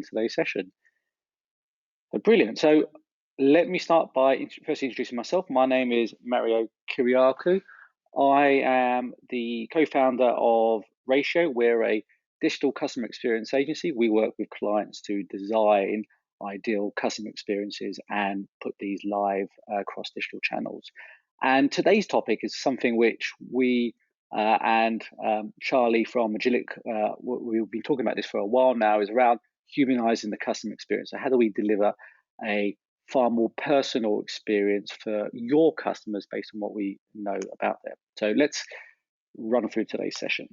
today's session. Brilliant. So let me start by first introducing myself. My name is Mario Kiriakou. I am the co-founder of Ratio. We're a digital customer experience agency. We work with clients to design ideal customer experiences and put these live across digital channels. And today's topic is something which we and Charlie from Agilic, we've been talking about this for a while now, is around humanizing the customer experience. So how do we deliver a far more personal experience for your customers based on what we know about them? So let's run through today's session.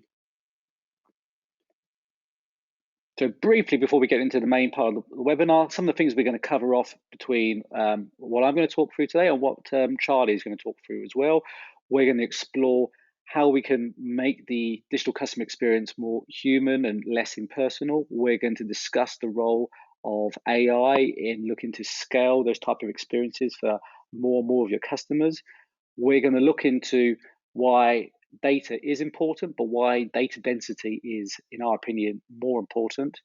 So briefly, before we get into the main part of the webinar, some of the things we're going to cover off between what I'm going to talk through today and what Charlie is going to talk through as well. We're going to explore how we can make the digital customer experience more human and less impersonal. We're going to discuss the role of AI in looking to scale those type of experiences for more and more of your customers. We're going to look into why data is important, but why data density is, in our opinion, more important.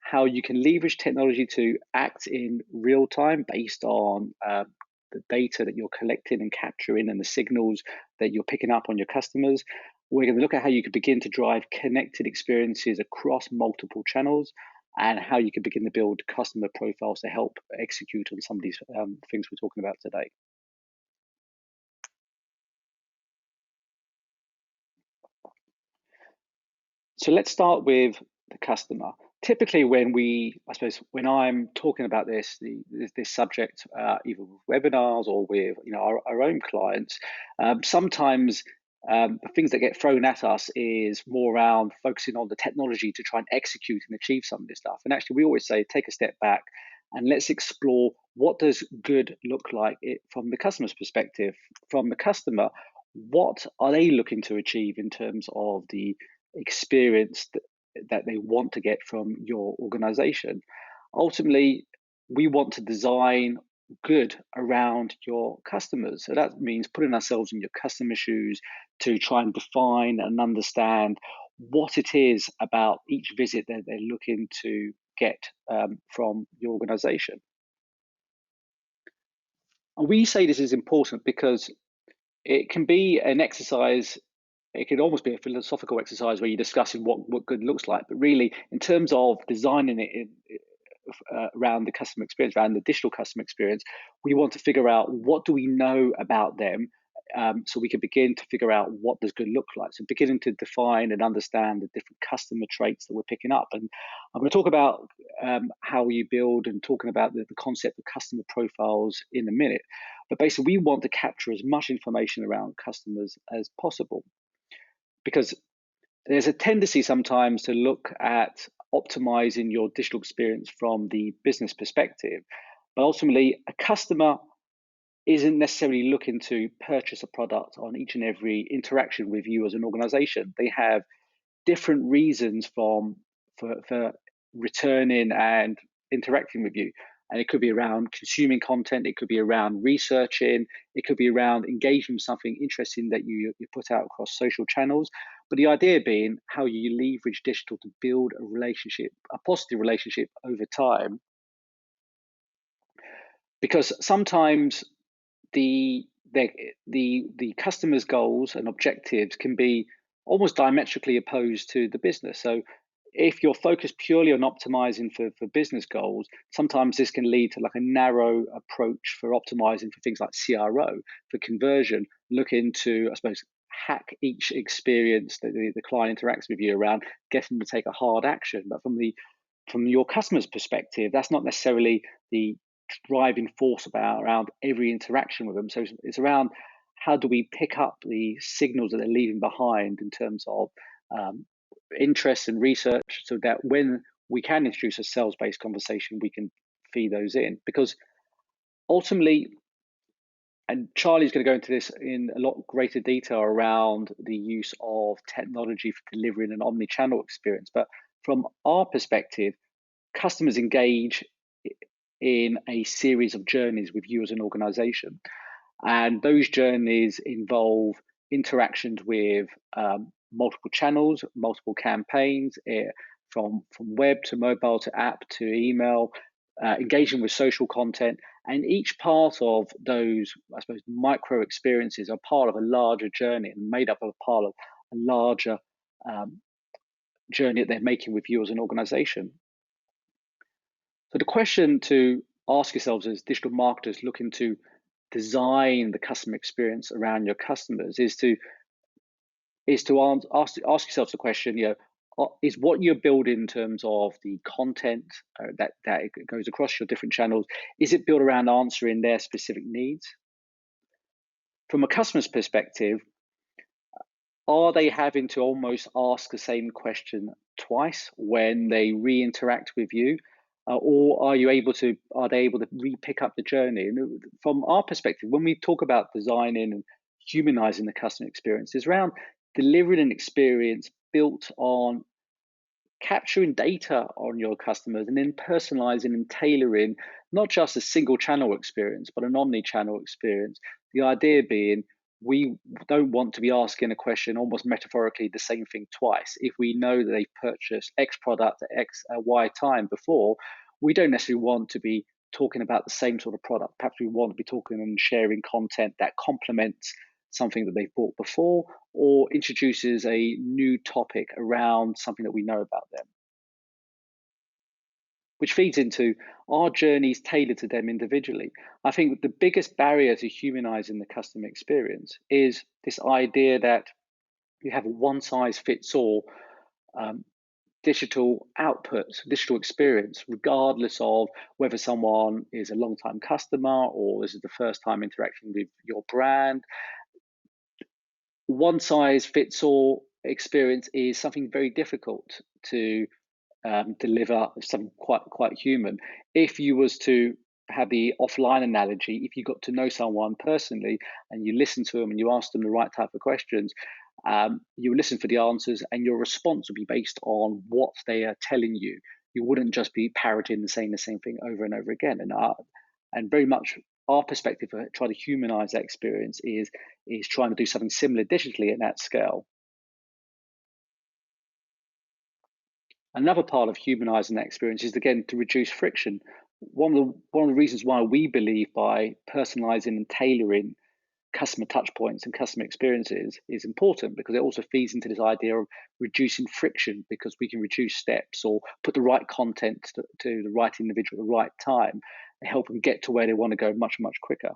How you can leverage technology to act in real time based on the data that you're collecting and capturing and the signals that you're picking up on your customers. We're going to look at how you can begin to drive connected experiences across multiple channels and how you can begin to build customer profiles to help execute on some of these things we're talking about today. So let's start with the customer. Typically, when I'm talking about this subject, either with webinars or with our own clients, sometimes the things that get thrown at us is more around focusing on the technology to try and execute and achieve some of this stuff. And actually, we always say, take a step back and let's explore what does good look like from the customer's perspective. From the customer, what are they looking to achieve in terms of the experience that they want to get from your organization? Ultimately, we want to design good around your customers. So that means putting ourselves in your customer shoes to try and define and understand what it is about each visit that they're looking to get from your organization. And we say this is important because it can be an exercise. It could almost be a philosophical exercise where you're discussing what good looks like. But really, in terms of designing it around the customer experience, around the digital customer experience, we want to figure out what do we know about them, so we can begin to figure out what does good look like. So beginning to define and understand the different customer traits that we're picking up. And I'm going to talk about how you build and talking about the concept of customer profiles in a minute. But basically, we want to capture as much information around customers as possible, because there's a tendency sometimes to look at optimizing your digital experience from the business perspective. But ultimately, a customer isn't necessarily looking to purchase a product on each and every interaction with you as an organization. They have different reasons for returning and interacting with you. And it could be around consuming content, it could be around researching, it could be around engaging with something interesting that you put out across social channels. But the idea being how you leverage digital to build a relationship, a positive relationship over time. Because sometimes the customer's goals and objectives can be almost diametrically opposed to the business. So if you're focused purely on optimizing for business goals, sometimes this can lead to like a narrow approach for optimizing for things like CRO, for conversion, looking to, I suppose, hack each experience that the client interacts with you around, getting them to take a hard action. But from your customer's perspective, that's not necessarily the driving force around every interaction with them. So it's around how do we pick up the signals that they're leaving behind in terms of interest and research, so that when we can introduce a sales-based conversation, we can feed those in. Because ultimately, and Charlie's going to go into this in a lot greater detail around the use of technology for delivering an omni-channel experience. But from our perspective, customers engage in a series of journeys with you as an organization. And those journeys involve interactions with multiple channels, multiple campaigns, from web to mobile to app to email, engaging with social content. And each part of those, I suppose, micro experiences are part of a larger journey and made up of a part of a larger journey that they're making with you as an organization. So the question to ask yourselves as digital marketers looking to design the customer experience around your customers is to ask yourselves the question, is what you're building in terms of the content that goes across your different channels, is it built around answering their specific needs? From a customer's perspective, are they having to almost ask the same question twice when they re-interact with you? Or are they able to re-pick up the journey? And from our perspective, when we talk about designing and humanizing the customer experience, it's around delivering an experience built on capturing data on your customers and then personalizing and tailoring not just a single channel experience, but an omni-channel experience. The idea being we don't want to be asking a question almost metaphorically the same thing twice. If we know that they've purchased X product at Y time before, we don't necessarily want to be talking about the same sort of product. Perhaps we want to be talking and sharing content that complements something that they've bought before or introduces a new topic around something that we know about them. Which feeds into our journeys tailored to them individually. I think the biggest barrier to humanizing the customer experience is this idea that you have a one-size-fits-all digital output, digital experience, regardless of whether someone is a long-time customer or this is the first time interacting with your brand. One-size-fits-all experience is something very difficult to deliver, something quite human. If you was to have the offline analogy, if you got to know someone personally and you listen to them and you ask them the right type of questions, you listen for the answers and your response would be based on what they are telling you. You wouldn't just be parroting and saying the same thing over and over again. And very much our perspective for trying to humanize that experience is trying to do something similar digitally at that scale. Another part of humanizing that experience is, again, to reduce friction. One of the reasons why we believe by personalizing and tailoring customer touch points and customer experiences is important, because it also feeds into this idea of reducing friction, because we can reduce steps or put the right content to the right individual at the right time and help them get to where they want to go much, much quicker.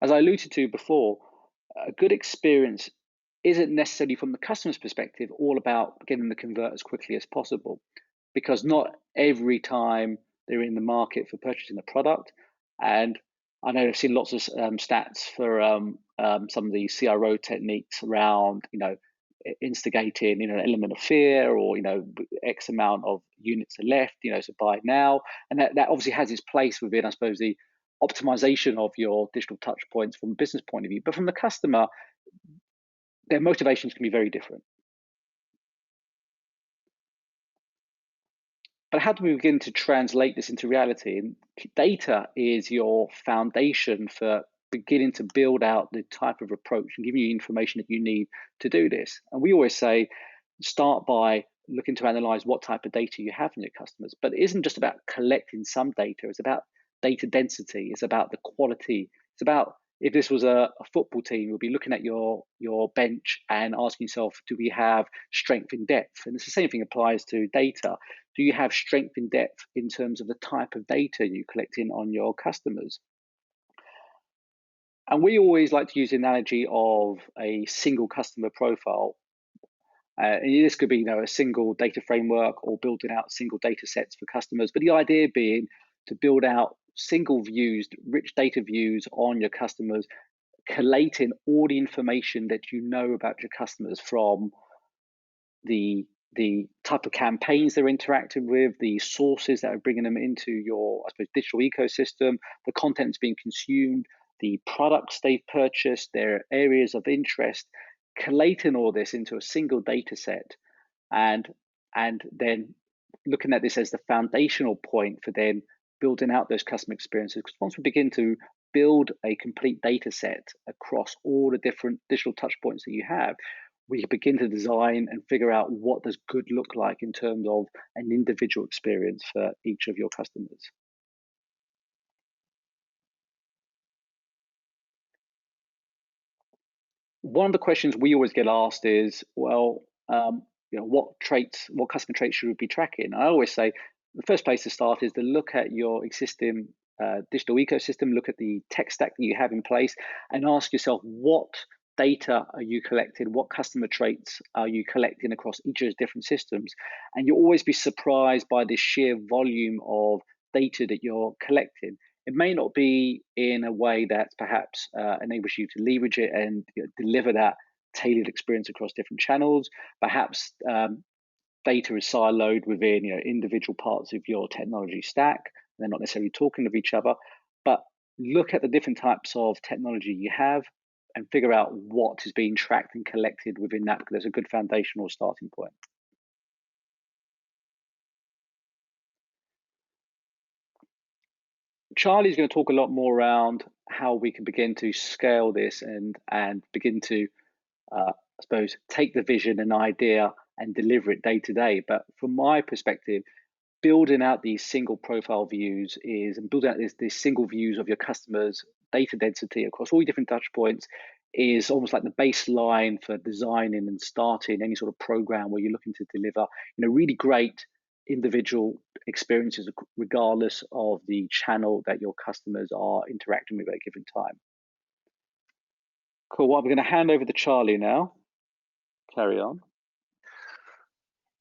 As I alluded to before, a good experience isn't necessarily, from the customer's perspective, all about getting them to convert as quickly as possible, because not every time they're in the market for purchasing a product. And I know I've seen lots of stats for some of the CRO techniques around, instigating, an element of fear, or, X amount of units are left, so buy now. And that obviously has its place within, I suppose, the optimization of your digital touch points from a business point of view. But from the customer, their motivations can be very different. But how do we begin to translate this into reality? And data is your foundation for beginning to build out the type of approach and giving you information that you need to do this. And we always say, start by looking to analyze what type of data you have in your customers. But it isn't just about collecting some data, it's about data density, it's about the quality, it's about, if this was a football team, you'll be looking at your bench and asking yourself, do we have strength in depth? And it's the same thing applies to data. Do you have strength in depth in terms of the type of data you collect in on your customers? And we always like to use the analogy of a single customer profile. And this could be, a single data framework or building out single data sets for customers. But the idea being to build out single views, rich data views on your customers, collating all the information that you know about your customers, from the type of campaigns they're interacting with, the sources that are bringing them into your, I suppose, digital ecosystem, the content that's being consumed, the products they've purchased, their areas of interest, collating all this into a single data set, and then looking at this as the foundational point for then building out those customer experiences. Because once we begin to build a complete data set across all the different digital touch points that you have, we begin to design and figure out what does good look like in terms of an individual experience for each of your customers. One of the questions we always get asked is, well, what customer traits should we be tracking? I always say the first place to start is to look at your existing digital ecosystem, look at the tech stack that you have in place, and ask yourself what data are you collecting, what customer traits are you collecting across each of those different systems, and you'll always be surprised by the sheer volume of data that you're collecting. It may not be in a way that perhaps enables you to leverage it and deliver that tailored experience across different channels. Perhaps data is siloed within individual parts of your technology stack. They're not necessarily talking to each other, but look at the different types of technology you have and figure out what is being tracked and collected within that, because there's a good foundational starting point. Charlie's going to talk a lot more around how we can begin to scale this and begin to, I suppose, take the vision and idea and deliver it day to day. But from my perspective, building out these single profile views and building out these single views of your customers' data density across all your different touch points is almost like the baseline for designing and starting any sort of program where you're looking to deliver really great individual experiences regardless of the channel that your customers are interacting with at a given time. Cool. Well, I'm going to hand over to Charlie now. Carry on.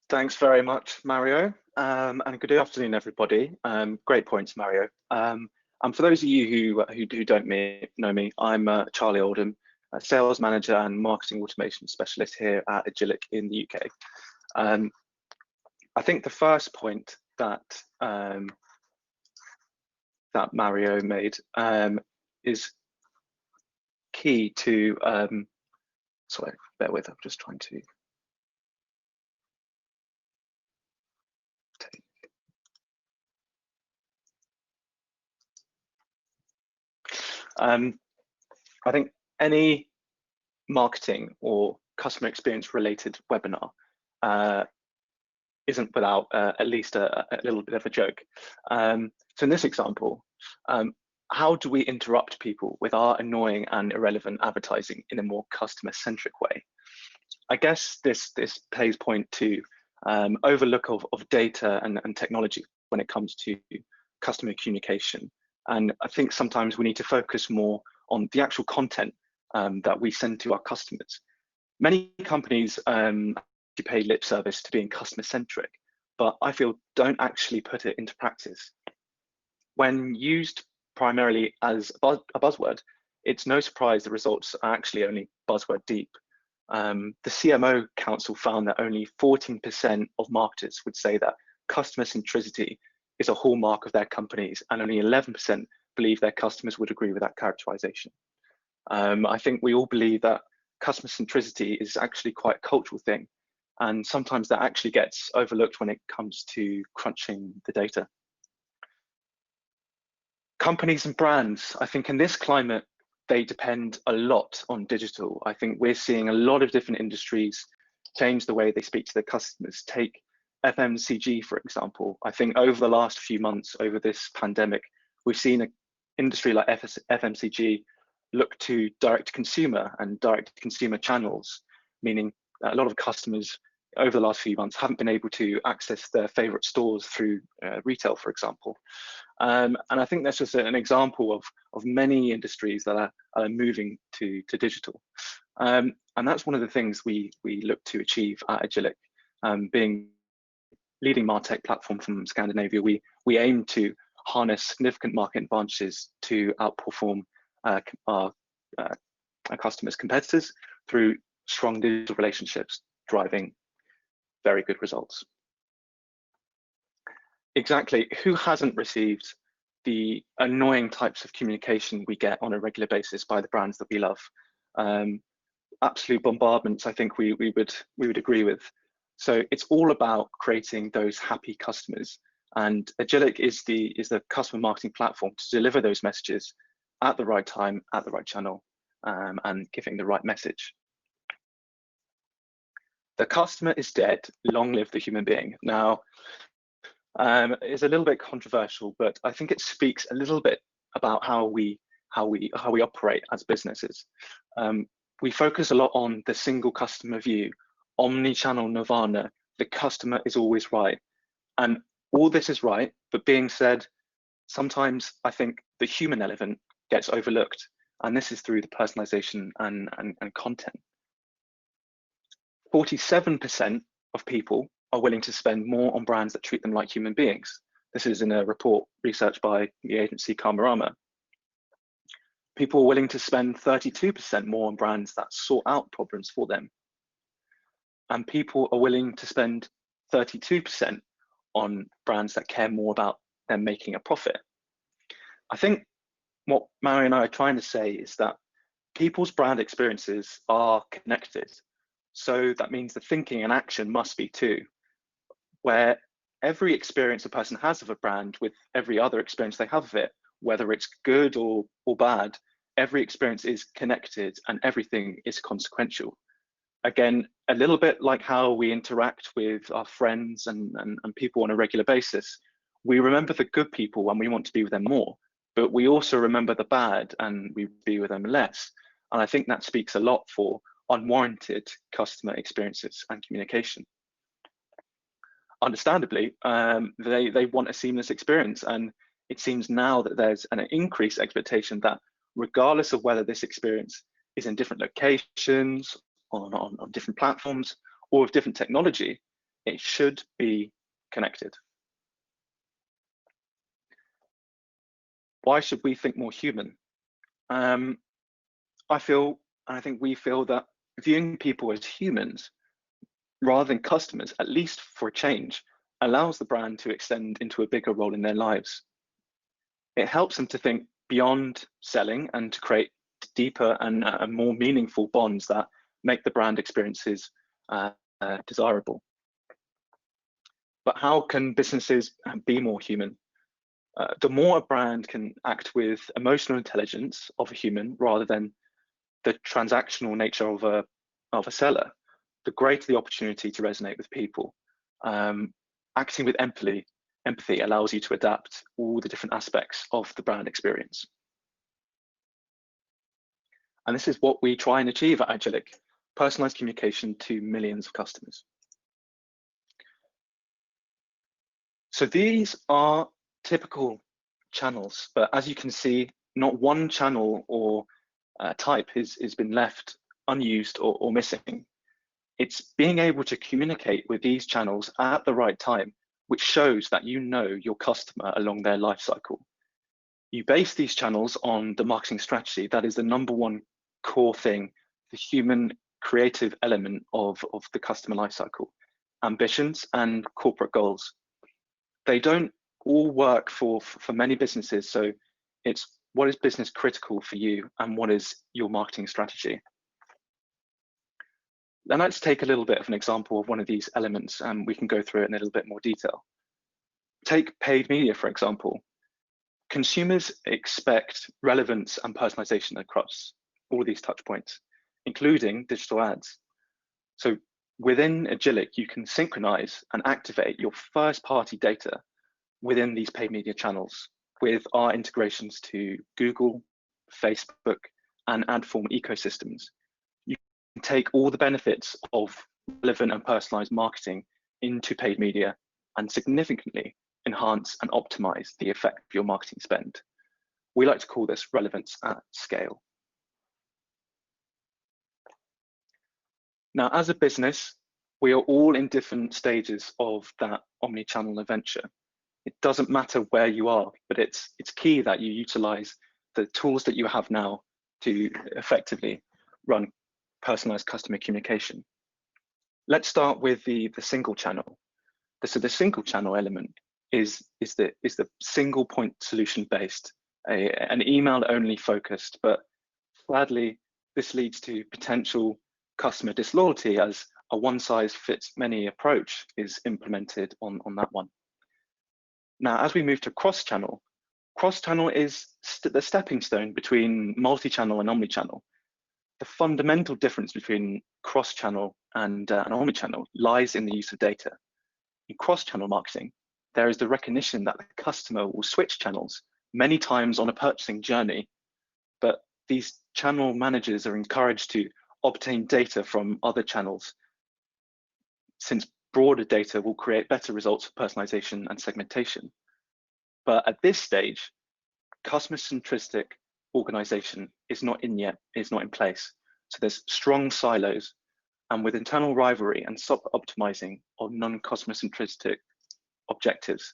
Thanks very much, Mario, and good afternoon, everybody. Great points, Mario. And for those of you who don't know me, I'm Charlie Oldham, a sales manager and marketing automation specialist here at Agilic in the UK. I think the first point that that Mario made is key to. Sorry, bear with. I'm just trying to. I think any marketing or customer experience related webinar isn't without at least a little bit of a joke. So in this example, how do we interrupt people with our annoying and irrelevant advertising in a more customer-centric way? I guess this plays point to overlook of data and technology when it comes to customer communication. And I think sometimes we need to focus more on the actual content that we send to our customers. Many companies pay lip service to being customer centric, but I feel don't actually put it into practice. When used primarily as a buzzword, it's no surprise the results are actually only buzzword deep. The CMO Council found that only 14% of marketers would say that customer centricity is a hallmark of their companies, and only 11% believe their customers would agree with that characterization. I think we all believe that customer centricity is actually quite a cultural thing, and sometimes that actually gets overlooked when it comes to crunching the data. Companies and brands, I think in this climate, they depend a lot on digital. I think we're seeing a lot of different industries change the way they speak to their customers. Take FMCG, for example. I think over the last few months, over this pandemic, we've seen an industry like FMCG look to direct to consumer and direct to consumer channels, meaning a lot of customers over the last few months haven't been able to access their favorite stores through retail, for example. And I think that's just an example of many industries that are moving to digital. And that's one of the things we look to achieve at Agilic. Being leading MarTech platform from Scandinavia, we aim to harness significant market advantages to outperform our customers' competitors through strong digital relationships, driving very good results. Exactly, who hasn't received the annoying types of communication we get on a regular basis by the brands that we love? Absolute bombardments, I think we would agree with. So it's all about creating those happy customers, and Agilic is the customer marketing platform to deliver those messages at the right time, at the right channel, and giving the right message. The customer is dead, long live the human being. Now, it's a little bit controversial, but I think it speaks a little bit about how we operate as businesses. We focus a lot on the single customer view, omni-channel nirvana. The customer is always right, and all this is right. But being said, sometimes I think the human element gets overlooked, and this is through the personalization and content. 47% of people are willing to spend more on brands that treat them like human beings. This is in a report researched by the agency Karmarama. People are willing to spend 32% more on brands that sort out problems for them. And people are willing to spend 32% on brands that care more about them making a profit. I think what Mary and I are trying to say is that people's brand experiences are connected. So that means the thinking and action must be too, where every experience a person has of a brand with every other experience they have of it, whether it's good or bad, every experience is connected and everything is consequential. Again, a little bit like how we interact with our friends and people on a regular basis. We remember the good people and we want to be with them more, but we also remember the bad and we be with them less. And I think that speaks a lot for unwarranted customer experiences and communication. Understandably, they want a seamless experience, and it seems now that there's an increased expectation that regardless of whether this experience is in different locations, on different platforms, or with different technology, it should be connected. Why should we think more human? I think we feel that viewing people as humans rather than customers, at least for a change, allows the brand to extend into a bigger role in their lives. It helps them to think beyond selling and to create deeper and more meaningful bonds that make the brand experiences desirable. But how can businesses be more human? The more a brand can act with emotional intelligence of a human rather than the transactional nature of a seller, the greater the opportunity to resonate with people. Acting with empathy allows you to adapt all the different aspects of the brand experience. And this is what we try and achieve at Agilic: personalized communication to millions of customers. So these are typical channels, but as you can see, not one channel or type has been left unused or missing. It's being able to communicate with these channels at the right time, which shows that you know your customer along their life cycle. You base these channels on the marketing strategy. That is the number one core thing, the human creative element of the customer life cycle, ambitions and corporate goals. They don't all work for many businesses. So it's what is business critical for you and what is your marketing strategy. Then let's take a little bit of an example of one of these elements, and we can go through it in a little bit more detail. Take paid media, for example. Consumers expect relevance and personalization across all these touch points, including digital ads. So within Agilic, you can synchronize and activate your first-party data within these paid media channels with our integrations to Google, Facebook, and ad form ecosystems. Take all the benefits of relevant and personalized marketing into paid media and significantly enhance and optimize the effect of your marketing spend. We like to call this relevance at scale. Now, as a business, we are all in different stages of that omni-channel adventure. It doesn't matter where you are, but it's key that you utilize the tools that you have now to effectively run personalized customer communication. Let's start with the single channel. So the single channel element is the single point solution based, an email only focused, but sadly this leads to potential customer disloyalty as a one size fits many approach is implemented on that one. Now, as we move to cross-channel is the stepping stone between multi-channel and omni-channel. the fundamental difference between cross-channel and an omnichannel lies in the use of data. In cross-channel marketing, there is the recognition that the customer will switch channels many times on a purchasing journey, but these channel managers are encouraged to obtain data from other channels, since broader data will create better results for personalization and segmentation. But at this stage, customer-centric organization is not in yet, is not in place. So there's strong silos, and with internal rivalry and sub-optimizing of non-customer centric objectives.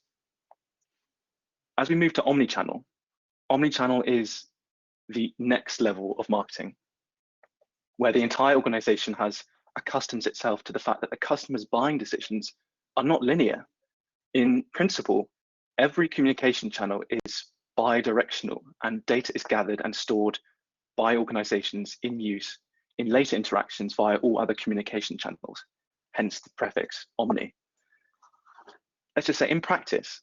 As we move to omnichannel, omnichannel is the next level of marketing, where the entire organization has accustomed itself to the fact that the customer's buying decisions are not linear. In principle, every communication channel is bi-directional, and data is gathered and stored by organizations in use in later interactions via all other communication channels, hence the prefix omni. Let's just say in practice,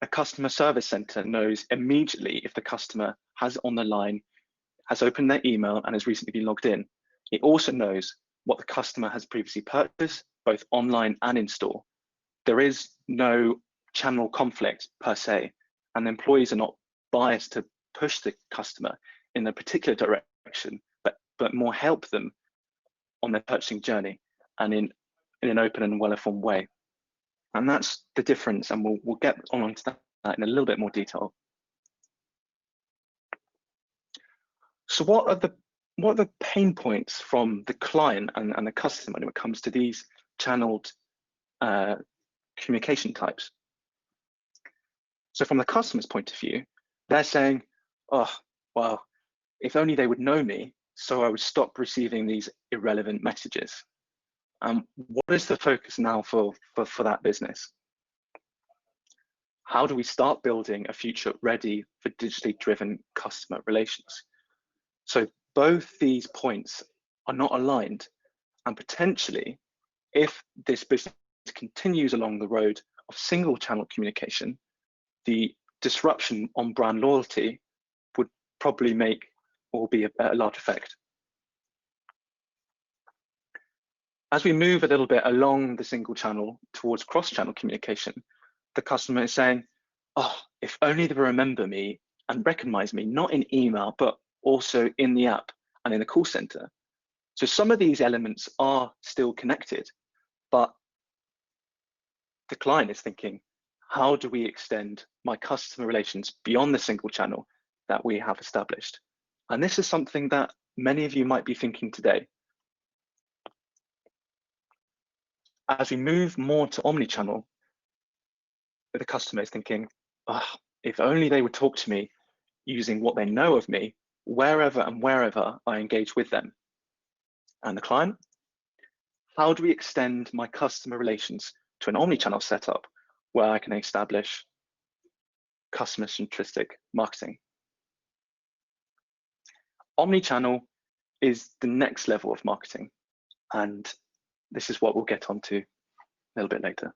a customer service center knows immediately if the customer has on the line, has opened their email and has recently been logged in. It also knows what the customer has previously purchased, both online and in store. There is no channel conflict per se, and employees are not biased to push the customer in a particular direction, but more help them on their purchasing journey and in an open and well-informed way. And that's the difference, and we'll get on to that in a little bit more detail. So what are the pain points from the client and the customer when it comes to these channeled communication types? So from the customer's point of view, they're saying, oh, well, if only they would know me, so I would stop receiving these irrelevant messages. What is the focus now for that business? How do we start building a future ready for digitally driven customer relations? So both these points are not aligned, and potentially, if this business continues along the road of single channel communication, the disruption on brand loyalty would probably make or be a large effect. As we move a little bit along the single channel towards cross-channel communication, the customer is saying, oh, if only they remember me and recognize me, not in email, but also in the app and in the call center. So some of these elements are still connected, but the client is thinking, how do we extend my customer relations beyond the single channel that we have established? And this is something that many of you might be thinking today. As we move more to omnichannel, the customer is thinking, oh, if only they would talk to me using what they know of me, wherever and wherever I engage with them. And the client, how do we extend my customer relations to an omnichannel setup where I can establish customer-centric marketing? Omnichannel is the next level of marketing, and this is what we'll get onto a little bit later.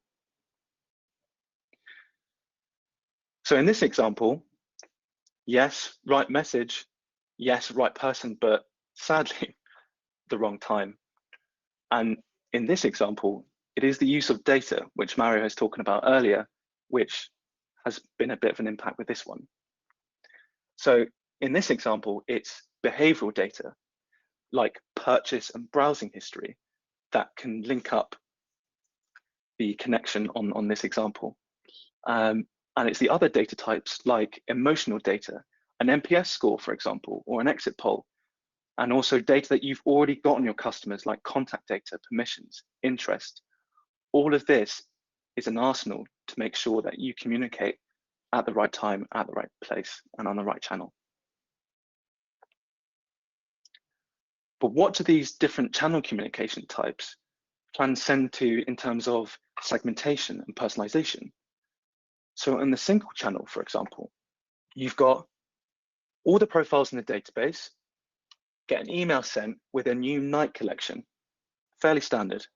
So in this example, yes, right message, yes, right person, but sadly, the wrong time. And in this example, it is the use of data, which Mario was talking about earlier, which has been a bit of an impact with this one. So in this example, it's behavioral data, like purchase and browsing history, that can link up the connection on this example. And it's the other data types like emotional data, an NPS score, for example, or an exit poll, and also data that you've already got on your customers like contact data, permissions, interest. All of this is an arsenal to make sure that you communicate at the right time, at the right place, and on the right channel. But what do these different channel communication types transcend to in terms of segmentation and personalization? So in the single channel, for example, you've got all the profiles in the database, get an email sent with a new Nike collection, fairly standard.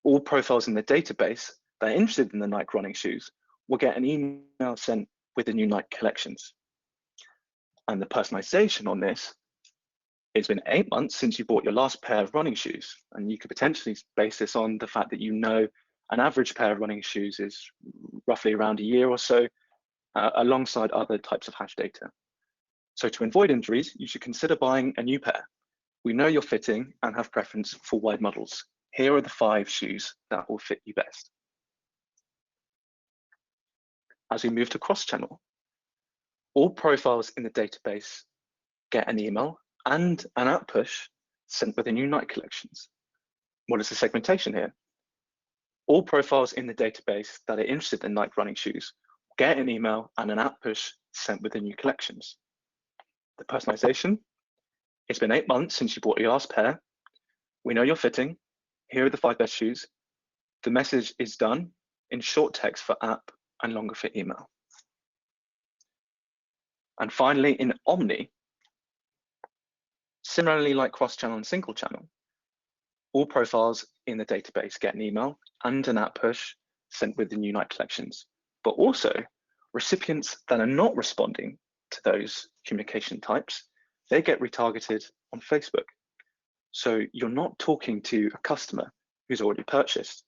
All profiles in the database that are interested in the Nike running shoes will get an email sent with the new Nike collections. And the personalization on this It's been 8 months since you bought your last pair of running shoes, and you could potentially base this on the fact that you know an average pair of running shoes is roughly around a year or so, alongside other types of hash data. So to avoid injuries, you should consider buying a new pair. We know your fitting and have preference for wide models. Here are the 5 shoes that will fit you best. As we move to cross-channel, all profiles in the database get an email and an app push sent with the new Nike collections. What is the segmentation here? All profiles in the database that are interested in Nike running shoes get an email and an app push sent with the new collections. The personalization, it's been 8 months since you bought your last pair. We know your fitting. Here are the 5 best shoes. The message is done in short text for app and longer for email. And finally, in Omni, similarly like cross-channel and single channel, all profiles in the database get an email and an app push sent with the new Nike collections, but also recipients that are not responding to those communication types, they get retargeted on Facebook. So you're not talking to a customer who's already purchased,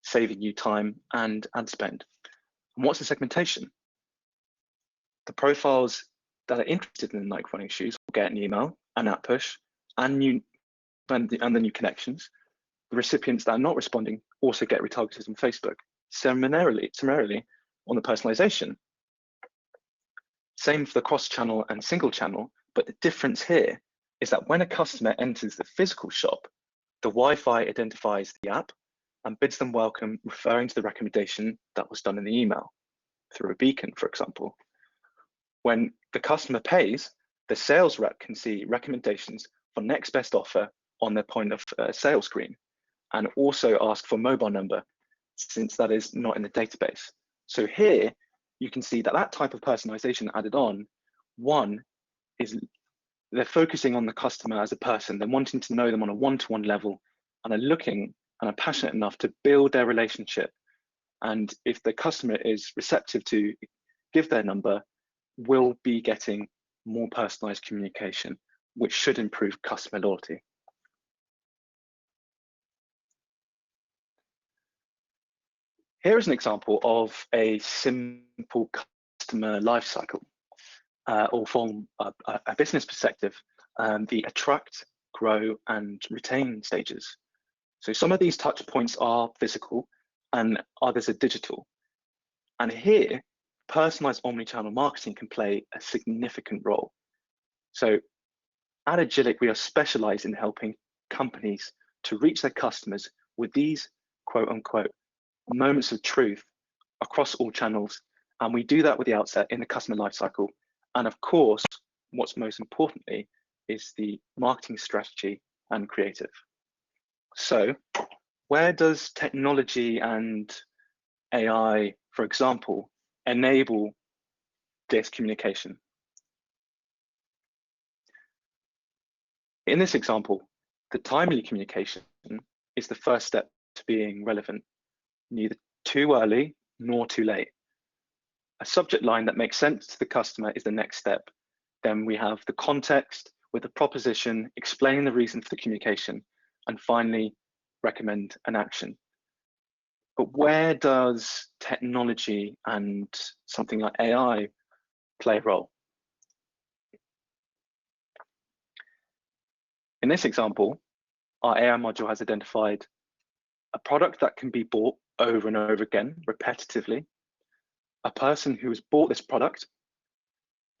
saving you time and ad spend. And what's the segmentation? The profiles that are interested in the Nike running shoes will get an email, an app push, and the new connections. The recipients that are not responding also get retargeted on Facebook. Similarly, on the personalization, same for the cross-channel and single channel, but the difference here is that when a customer enters the physical shop, the Wi-Fi identifies the app and bids them welcome, referring to the recommendation that was done in the email through a beacon, for example. When the customer pays, the sales rep can see recommendations for next best offer on their point of sale screen, and also ask for mobile number, since that is not in the database. So here you can see that that type of personalization added on, one is they're focusing on the customer as a person. They're wanting to know them on a one-to-one level, and are looking and are passionate enough to build their relationship. And if the customer is receptive to give their number, will be getting more personalized communication, which should improve customer loyalty. Here is an example of a simple customer lifecycle, or from a business perspective, the attract, grow, and retain stages. So some of these touch points are physical and others are digital. And here, personalized omnichannel marketing can play a significant role. So at Agilic, we are specialized in helping companies to reach their customers with these quote unquote moments of truth across all channels. And we do that with the outset in the customer lifecycle. And of course, what's most importantly is the marketing strategy and creative. So where does technology and AI, for example, enable this communication? In this example, the timely communication is the first step to being relevant, neither too early nor too late. A subject line that makes sense to the customer is the next step. Then we have the context with the proposition, explaining the reason for the communication, and finally, recommend an action. But where does technology and something like AI play a role? In this example, our AI module has identified a product that can be bought over and over again, repetitively, a person who has bought this product,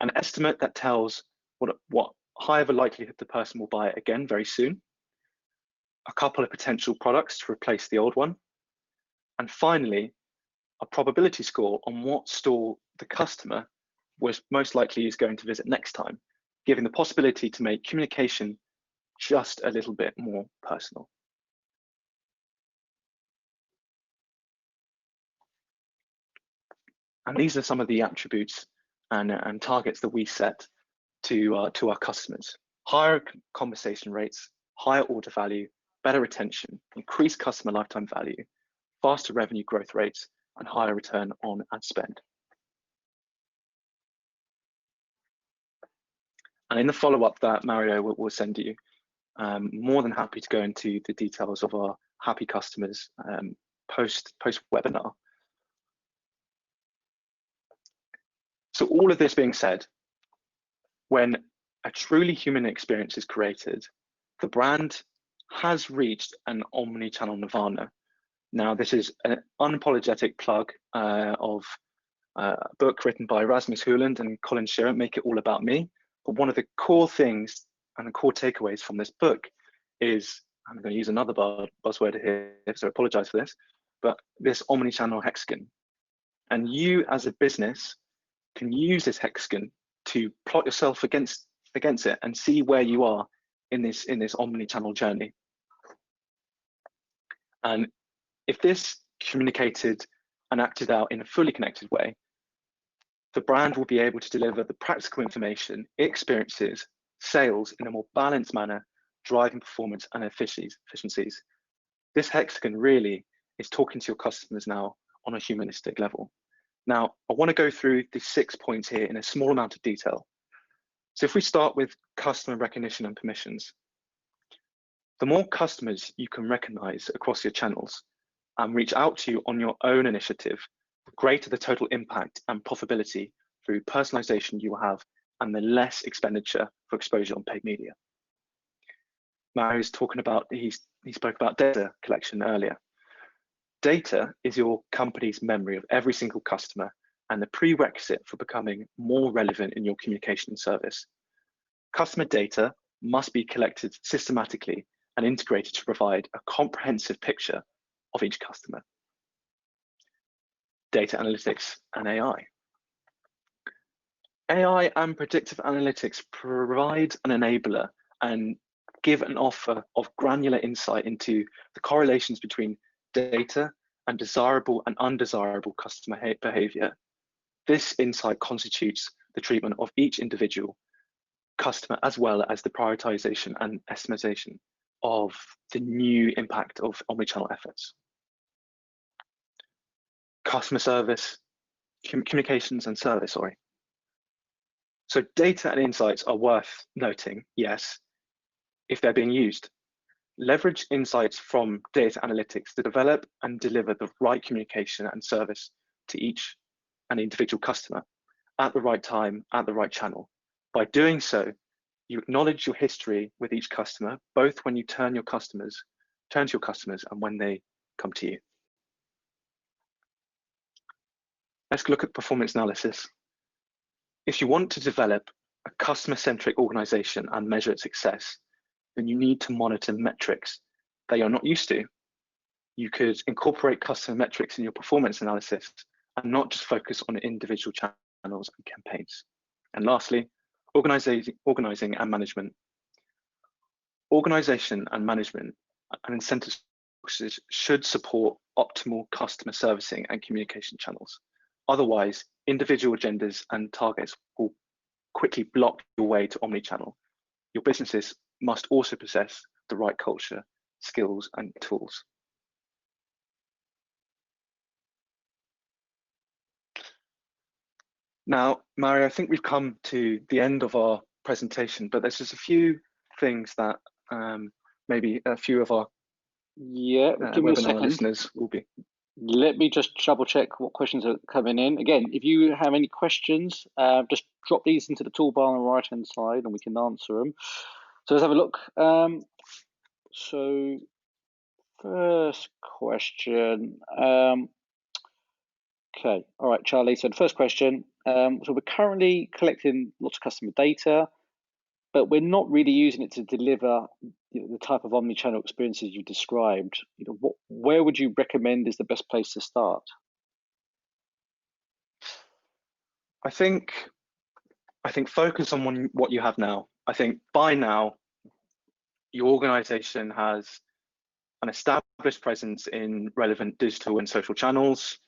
an estimate that tells what high of a likelihood the person will buy it again very soon, a couple of potential products to replace the old one, and finally, a probability score on what store the customer was most likely is going to visit next time, giving the possibility to make communication just a little bit more personal. And these are some of the attributes and targets that we set to our customers. Higher conversation rates, higher order value, better retention, increased customer lifetime value, faster revenue growth rates, and higher return on ad spend. And in the follow-up that Mario will send you, more than happy to go into the details of our happy customers post webinar. So all of this being said, when a truly human experience is created, the brand has reached an omni-channel nirvana. Now, this is an unapologetic plug of a book written by Rasmus Houland and Colin Shearer, Make It All About Me. But one of the core things and the core takeaways from this book is, I'm going to use another buzzword here, so I apologize for this, but this omni-channel hexagon. And you as a business can use this hexagon to plot yourself against it and see where you are in this omni-channel journey. And if this communicated and acted out in a fully connected way, the brand will be able to deliver the practical information, experiences, sales in a more balanced manner, driving performance and efficiencies. This hexagon really is talking to your customers now on a humanistic level. Now, I want to go through the 6 points here in a small amount of detail. So if we start with customer recognition and permissions, the more customers you can recognize across your channels and reach out to you on your own initiative, the greater the total impact and profitability through personalization you will have, and the less expenditure for exposure on paid media. Mario's talking about, he spoke about data collection earlier. Data is your company's memory of every single customer and the prerequisite for becoming more relevant in your communication service. Customer data must be collected systematically and integrated to provide a comprehensive picture of each customer. Data analytics and AI. AI and predictive analytics provide an enabler and give an offer of granular insight into the correlations between data and desirable and undesirable customer behavior. This insight constitutes the treatment of each individual customer, as well as the prioritization and estimation of the new impact of omnichannel efforts. Customer service, communications and service, sorry. So data and insights are worth noting, yes, if they're being used. Leverage insights from data analytics to develop and deliver the right communication and service to each and individual customer at the right time, at the right channel. By doing so, you acknowledge your history with each customer, both when you turn to your customers and when they come to you. Let's look at performance analysis. If you want to develop a customer-centric organization and measure its success, then you need to monitor metrics that you're not used to. You could incorporate customer metrics in your performance analysis and not just focus on individual channels and campaigns. And lastly, organizing and management. Organization and management and incentives should support optimal customer servicing and communication channels. Otherwise, individual agendas and targets will quickly block your way to omnichannel. Your businesses must also possess the right culture, skills, and tools. Now, Mario, I think we've come to the end of our presentation, but there's just a few things that maybe a few of our give me a second. Listeners will be. Let me just double check what questions are coming in. Again, if you have any questions, just drop these into the toolbar on the right-hand side and we can answer them. So let's have a look. So first question. Okay, all right, Charlie. So the first question. So we're currently collecting lots of customer data, but we're not really using it to deliver the type of omnichannel experiences you described. Where would you recommend is the best place to start? I think focus on what you have now. I think by now, your organization has an established presence in relevant digital and social channels.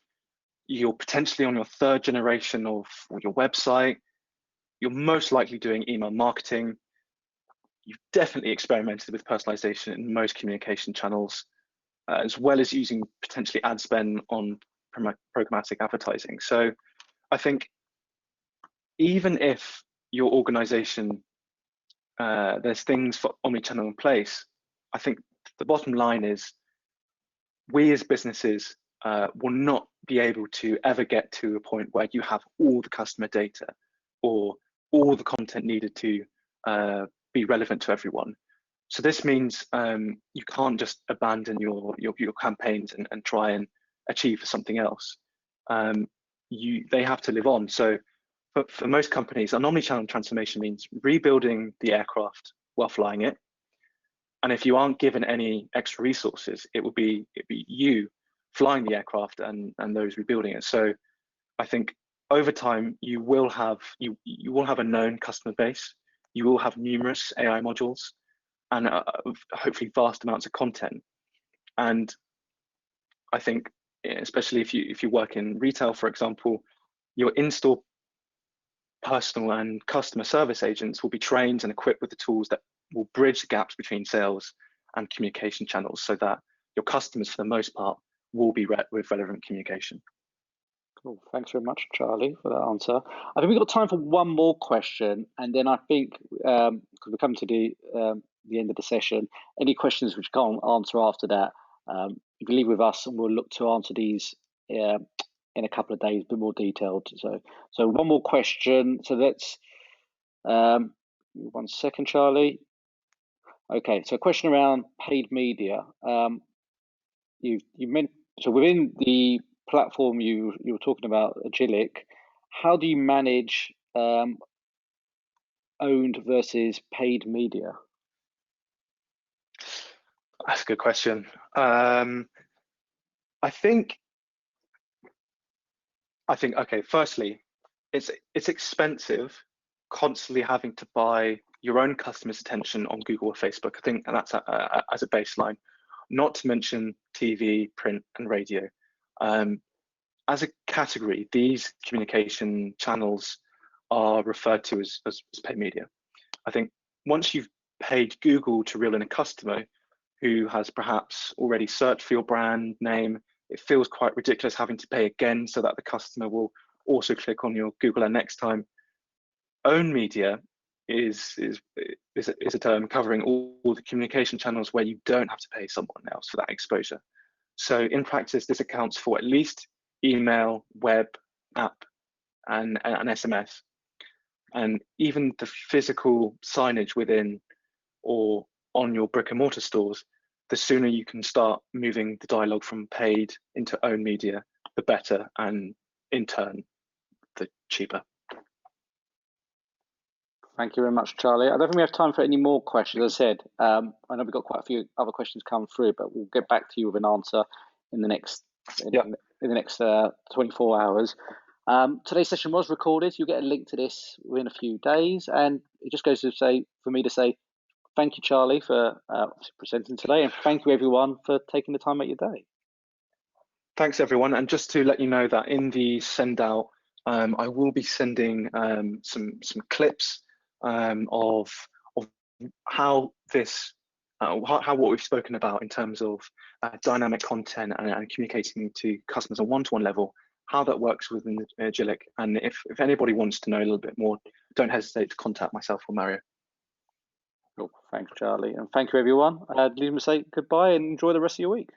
You're potentially on your third generation of your website. You're most likely doing email marketing. You've definitely experimented with personalization in most communication channels, as well as using potentially ad spend on programmatic advertising. So I think even if your organization there's things for omnichannel in place, I think the bottom line is we as businesses will not be able to ever get to a point where you have all the customer data or all the content needed to be relevant to everyone. So this means you can't just abandon your campaigns and try and achieve something else. They have to live on. So for most companies, an omnichannel transformation means rebuilding the aircraft while flying it. And if you aren't given any extra resources, it'd be you flying the aircraft and those rebuilding it. So I think over time you will have a known customer base, you will have numerous AI modules, and hopefully vast amounts of content. And I think, especially if you work in retail, for example, your in-store personal and customer service agents will be trained and equipped with the tools that will bridge the gaps between sales and communication channels, so that your customers, for the most part, will be with relevant communication. Cool. Thanks very much, Charlie, for that answer. I think we've got time for one more question, and then I think because we're coming to the end of the session, any questions which you can't answer after that, you can leave with us, and we'll look to answer these in a couple of days, a bit more detailed. So one more question. So that's 1 second, Charlie. Okay, so a question around paid media. You meant, so within the platform you were talking about, Agilic, how do you manage owned versus paid media? That's a good question. I think okay, firstly, it's expensive constantly having to buy your own customers' attention on Google or Facebook. I think that's as a baseline, not to mention TV, print, and radio. As a category, these communication channels are referred to as paid media. I think once you've paid Google to reel in a customer who has perhaps already searched for your brand name, it feels quite ridiculous having to pay again so that the customer will also click on your Google ad next time. Own media is a term covering all the communication channels where you don't have to pay someone else for that exposure. So in practice, this accounts for at least email, web, app, and SMS. And even the physical signage within or on your brick and mortar stores, the sooner you can start moving the dialogue from paid into own media, the better, and in turn, the cheaper. Thank you very much, Charlie. I don't think we have time for any more questions. As I said, I know we've got quite a few other questions come through, but we'll get back to you with an answer in the next 24 hours. Today's session was recorded. You'll get a link to this within a few days, and it just goes to say for me to say thank you, Charlie, for presenting today, and thank you everyone for taking the time out of your day. Thanks everyone, and just to let you know that in the send out, I will be sending some clips of how this how what we've spoken about in terms of dynamic content and communicating to customers on one-to-one level, how that works within Agilic. And if anybody wants to know a little bit more, don't hesitate to contact myself or Mario. Cool. Thanks, Charlie, and thank you everyone. Leave me say goodbye and enjoy the rest of your week.